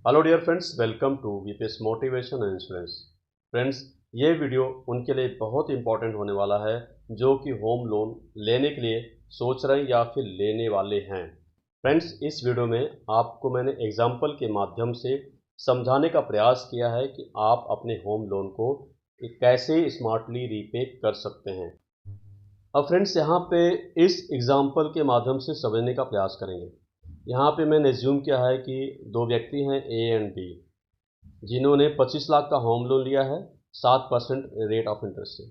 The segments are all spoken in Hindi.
Hello dear friends, welcome to VPS motivation and insurance. Friends, ये वीडियो उनके लिए बहुत इंपॉर्टेंट होने वाला है जो कि होम लोन लेने के लिए सोच रहे हैं या फिर लेने वाले हैं। फ्रेंड्स, इस वीडियो में आपको मैंने एग्जाम्पल के माध्यम से समझाने का प्रयास किया है कि आप अपने होम लोन को कैसे स्मार्टली रीपे कर सकते हैं। अब फ्रेंड्स, यहाँ पे इस एग्जाम्पल के माध्यम से समझने का प्रयास करेंगे। यहाँ पे मैंने एज्यूम किया है कि दो व्यक्ति हैं ए एंड बी, जिन्होंने 25 लाख का होम लोन लिया है 7% रेट ऑफ इंटरेस्ट से।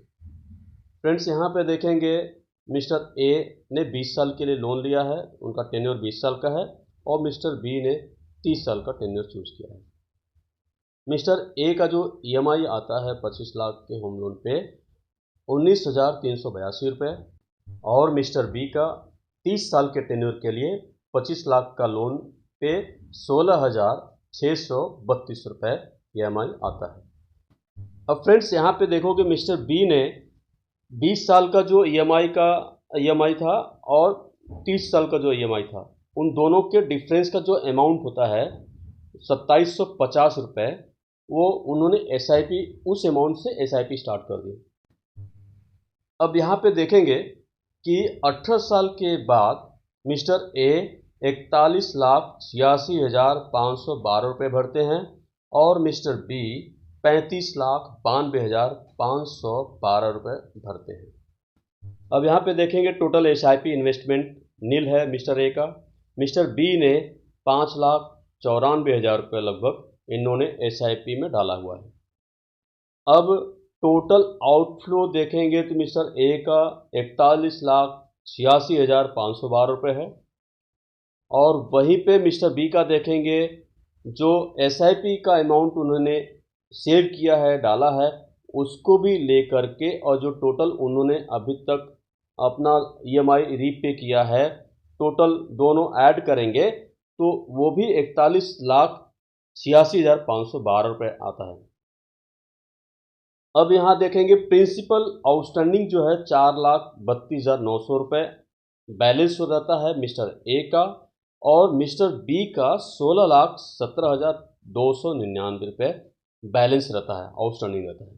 फ्रेंड्स, यहाँ पे देखेंगे मिस्टर ए ने 20 साल के लिए लोन लिया है, उनका टेन्योर 20 साल का है, और मिस्टर बी ने 30 साल का टेन्योर चूज किया है। मिस्टर ए का जो ईएमआई आता है 25 लाख के होम लोन पे 19,382 रुपये, और मिस्टर बी का 30 साल के टेन्योर के लिए 25 लाख का लोन पे 16,632 रुपये ईएमआई आता है। अब फ्रेंड्स, यहाँ पे देखो कि मिस्टर बी ने 20 साल का जो ईएमआई था और 30 साल का जो ईएमआई था, उन दोनों के डिफरेंस का जो अमाउंट होता है 2750 रुपये, वो उन्होंने एसआईपी उस अमाउंट से एसआईपी स्टार्ट कर दी। अब यहाँ पे देखेंगे कि 18 साल के बाद मिस्टर ए 41,86,512 रुपये भरते हैं और मिस्टर बी 35,92,512 रुपये भरते हैं। अब यहाँ पे देखेंगे टोटल एसआईपी इन्वेस्टमेंट नील है मिस्टर ए का। मिस्टर बी ने 5,94,000 रुपये लगभग इन्होंने एसआईपी में डाला हुआ है। अब टोटल आउटफ्लो देखेंगे तो मिस्टर ए का 41,86,512 रुपये है, और वहीं पे मिस्टर बी का देखेंगे जो एसआईपी का अमाउंट उन्होंने सेव किया है, डाला है, उसको भी ले करके और जो टोटल उन्होंने अभी तक अपना ईएमआई रीपे किया है, टोटल दोनों ऐड करेंगे तो वो भी 41,86,512 रुपये आता है। अब यहाँ देखेंगे प्रिंसिपल आउटस्टैंडिंग जो है 4,32,900 रुपये बैलेंस हो जाता है मिस्टर ए का, और मिस्टर बी का 16,17,299 रुपये बैलेंस रहता है, आउटस्टैंडिंग रहता है।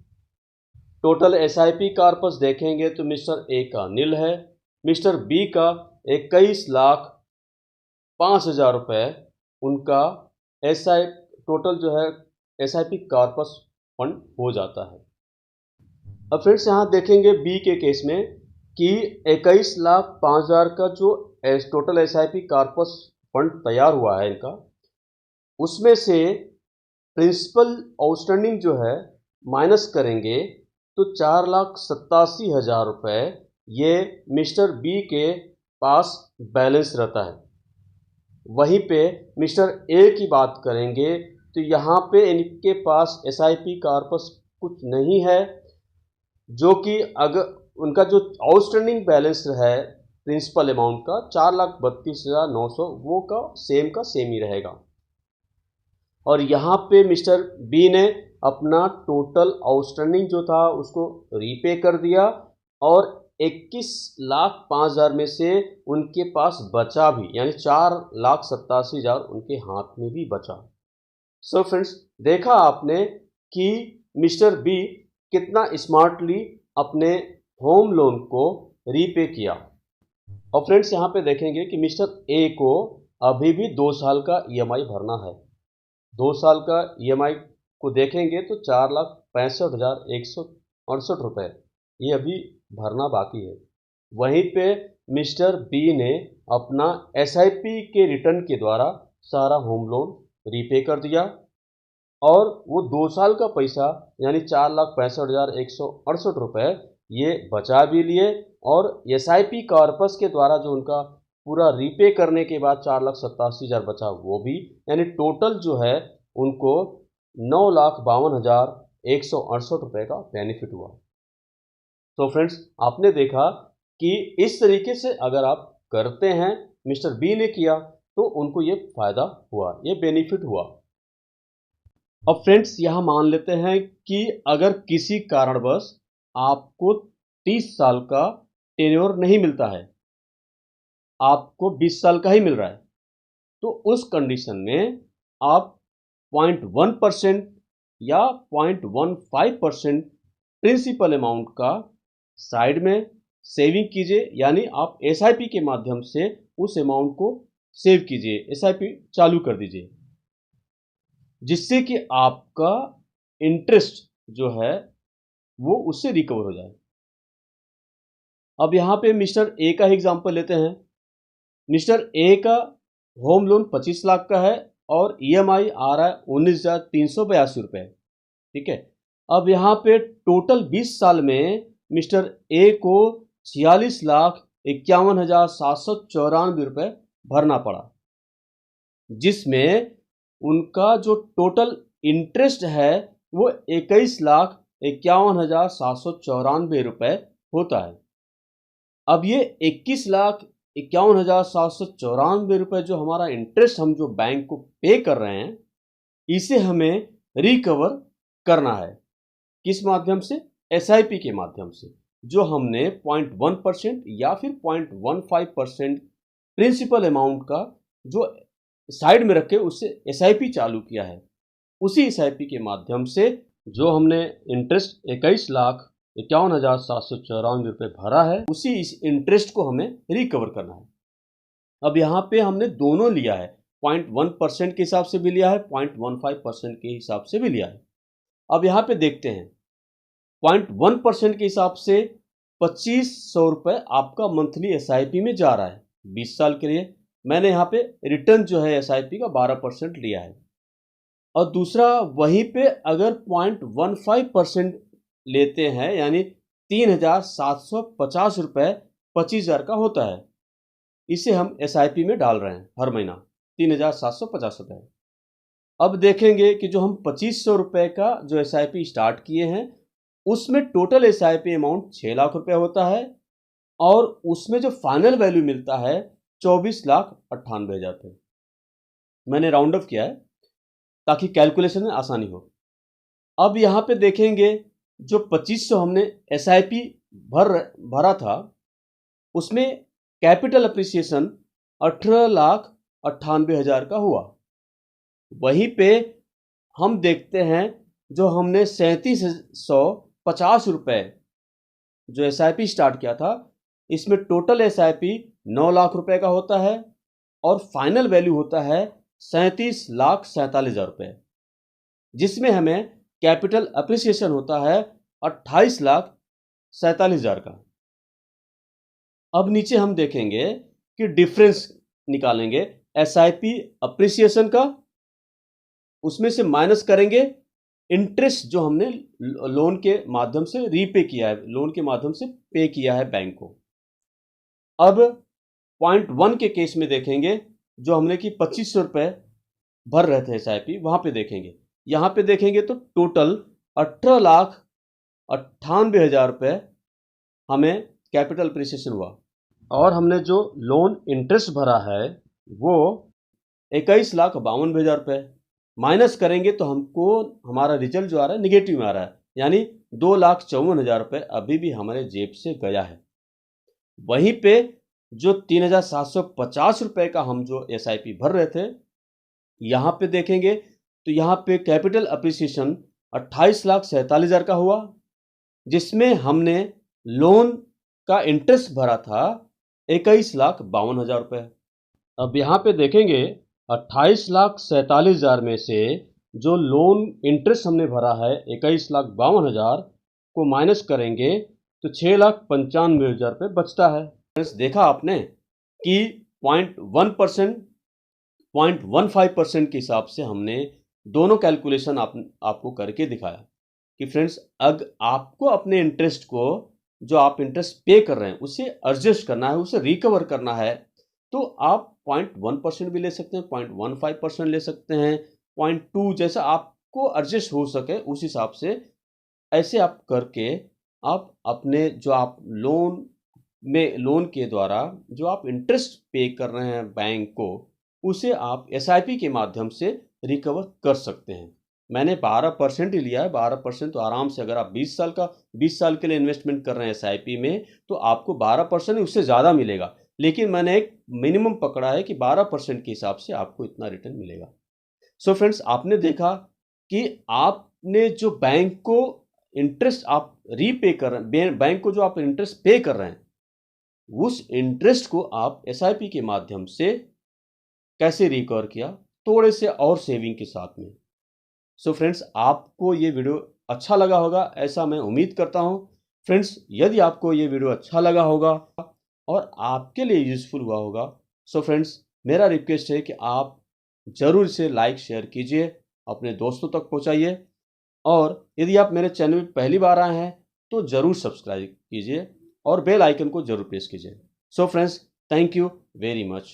टोटल एसआईपी कॉर्पस देखेंगे तो मिस्टर ए का नील है, मिस्टर बी का 21,05,000 रुपये उनका टोटल जो है एसआईपी कॉर्पस फंड हो जाता है। अब फ्रेंड्स, यहाँ देखेंगे बी के केस में कि 21,05,000 का जो टोटल एसआईपी कॉर्पस फंड तैयार हुआ है इनका, उसमें से प्रिंसिपल आउटस्टैंडिंग जो है माइनस करेंगे तो 4,87,000 रुपये ये मिस्टर बी के पास बैलेंस रहता है। वहीं पे मिस्टर ए की बात करेंगे तो यहाँ पे इनके पास एसआईपी कॉर्पस कुछ नहीं है, जो कि अगर उनका जो आउटस्टैंडिंग बैलेंस है प्रिंसिपल अमाउंट का 4,32,900, वो का सेम ही रहेगा। और यहाँ पे मिस्टर बी ने अपना टोटल आउटस्टैंडिंग जो था उसको रीपे कर दिया, और 21,05,000 में से उनके पास बचा भी, यानी 4,87,000 उनके हाथ में भी बचा। सो फ्रेंड्स, देखा आपने कि मिस्टर बी कितना स्मार्टली अपने होम लोन को रीपे किया। और फ्रेंड्स, यहाँ पे देखेंगे कि मिस्टर ए को अभी भी 2 साल का ईएमआई भरना है। 2 साल का ईएमआई को देखेंगे तो 4,65,168 रुपये ये अभी भरना बाकी है। वहीं पे मिस्टर बी ने अपना एसआईपी के रिटर्न के द्वारा सारा होम लोन रीपे कर दिया, और वो 2 साल का पैसा यानी 4,65,168 रुपये ये बचा भी लिए, और एसआईपी कॉर्पस के द्वारा जो उनका पूरा रीपे करने के बाद 4,87,000 बचा वो भी, यानी टोटल जो है उनको 9,52,168 रुपये का बेनिफिट हुआ। तो फ्रेंड्स, आपने देखा कि इस तरीके से अगर आप करते हैं, मिस्टर बी ने किया तो उनको ये फायदा हुआ, ये बेनिफिट हुआ। अब फ्रेंड्स, यहाँ मान लेते हैं कि अगर किसी कारणवश आपको 30 साल का टेन्योर नहीं मिलता है, आपको 20 साल का ही मिल रहा है, तो उस कंडीशन में आप 0.1% या 0.15% प्रिंसिपल अमाउंट का साइड में सेविंग कीजिए, यानी आप एसआईपी के माध्यम से उस अमाउंट को सेव कीजिए, एसआईपी चालू कर दीजिए, जिससे कि आपका इंटरेस्ट जो है वो उससे रिकवर हो जाए। अब यहाँ पे मिस्टर ए का एग्जांपल लेते हैं। मिस्टर ए का होम लोन 25 लाख का है और ईएमआई आ रहा है 19,382 रुपये। ठीक है, अब यहाँ पे टोटल 20 साल में मिस्टर ए को 46,51,794 रुपये भरना पड़ा, जिसमें उनका जो टोटल इंटरेस्ट है वो 21,51,794 रुपये होता है। अब ये 21,51,794 रुपये जो हमारा इंटरेस्ट हम जो बैंक को पे कर रहे हैं, इसे हमें रिकवर करना है। किस माध्यम से? एसआईपी के माध्यम से, जो हमने 0.1% या फिर 0.15% प्रिंसिपल अमाउंट का जो साइड में रखे उससे एसआईपी चालू किया है। उसी एसआईपी के माध्यम से जो हमने इंटरेस्ट 21,51,794 रुपये भरा है, उसी इस इंटरेस्ट को हमें रिकवर करना है। अब यहाँ पे हमने दोनों लिया है, 0.1% के हिसाब से भी लिया है, 0.15% के हिसाब से भी लिया है। अब यहाँ पे देखते हैं, 0.1% के हिसाब से 2,500 रुपये आपका मंथली एसआईपी में जा रहा है 20 साल के लिए। मैंने यहाँ पे रिटर्न जो है एसआईपी का 12% लिया है। और दूसरा, वहीं पे अगर 0.15% लेते हैं, यानी 3,750 रुपये 25,000 का होता है, इसे हम एसआईपी में डाल रहे हैं हर महीना 3,750 रुपये। अब देखेंगे कि जो हम 2,500 रुपये का जो एसआईपी स्टार्ट किए हैं, उसमें टोटल एसआईपी अमाउंट 6 लाख रुपये होता है और उसमें जो फाइनल वैल्यू मिलता है 24,98,000 रुपये। मैंने राउंड अप किया है ताकि कैलकुलेशन में आसानी हो। अब यहाँ पे देखेंगे जो 2,500 हमने एसआईपी भरा था, उसमें कैपिटल अप्रिसिएशन 18,98,000 का हुआ। वहीं पे हम देखते हैं जो हमने 3,750 रुपये जो एसआईपी स्टार्ट किया था, इसमें टोटल एसआईपी 9 लाख रुपए का होता है और फाइनल वैल्यू होता है 37,47,000 रुपये, जिसमें हमें कैपिटल अप्रिसिएशन होता है 28,47,000 का। अब नीचे हम देखेंगे कि डिफरेंस निकालेंगे एसआईपी अप्रिसिएशन का, उसमें से माइनस करेंगे इंटरेस्ट जो हमने लोन के माध्यम से रीपे किया है, लोन के माध्यम से पे किया है बैंक को। अब 0.1 के केस में देखेंगे जो हमने कि 2,500 रुपये भर रहे थे एसआईपी, वहां पे देखेंगे, यहाँ पे देखेंगे तो टोटल 18,98,000 रुपये हमें कैपिटल अप्रिसिएशन हुआ और हमने जो लोन इंटरेस्ट भरा है वो 21,52,000 रुपये। माइनस करेंगे तो हमको हमारा रिजल्ट जो आ रहा है निगेटिव में आ रहा है, यानी 2,54,000 रुपये अभी भी हमारे जेब से गया है। वहीं पे जो 3,750 रुपये का हम जो एसआईपी भर रहे थे, यहाँ पे देखेंगे तो यहाँ पे कैपिटल अप्रिसिएशन 28,47,000 का हुआ, जिसमें हमने लोन का इंटरेस्ट भरा था 21,52,000 रुपये। अब यहाँ पे देखेंगे 28,47,000 में से जो लोन इंटरेस्ट हमने भरा है 21,52,000 को माइनस करेंगे तो 6,95,000 रुपये बचता है। देखा आपने कि 0.1%, 0.15% के हिसाब से हमने दोनों कैलकुलेशन आपको करके दिखाया कि फ्रेंड्स, अगर आपको अपने इंटरेस्ट को, जो आप इंटरेस्ट पे कर रहे हैं, उसे एडजस्ट करना है, उसे रिकवर करना है, तो आप 0.1% भी ले सकते हैं, 0.15% ले सकते हैं, 0.2, जैसा आपको एडजस्ट हो सके उस हिसाब से ऐसे आप करके आप अपने जो आप लोन के द्वारा जो आप इंटरेस्ट पे कर रहे हैं बैंक को, उसे आप एसआईपी के माध्यम से रिकवर कर सकते हैं। मैंने 12% ही लिया है। 12% तो आराम से, अगर आप 20 साल के लिए इन्वेस्टमेंट कर रहे हैं एसआईपी में, तो आपको 12% उससे ज़्यादा मिलेगा, लेकिन मैंने एक मिनिमम पकड़ा है कि 12% के हिसाब से आपको इतना रिटर्न मिलेगा। सो फ्रेंड्स, आपने देखा कि आपने जो बैंक को इंटरेस्ट आप रीपे कर रहे हैं, बैंक को जो आप इंटरेस्ट पे कर रहे हैं, उस इंटरेस्ट को आप एसआईपी के माध्यम से कैसे रिकवर किया, थोड़े से और सेविंग के साथ में। सो फ्रेंड्स, आपको ये वीडियो अच्छा लगा होगा, ऐसा मैं उम्मीद करता हूँ। फ्रेंड्स, यदि आपको ये वीडियो अच्छा लगा होगा और आपके लिए यूजफुल हुआ होगा, सो फ्रेंड्स, मेरा रिक्वेस्ट है कि आप ज़रूर इसे लाइक शेयर कीजिए, अपने दोस्तों तक पहुँचाइए, और यदि आप मेरे चैनल में पहली बार आए हैं तो ज़रूर सब्सक्राइब कीजिए और बेल आइकन को ज़रूर प्रेस कीजिए। So friends, thank you very much.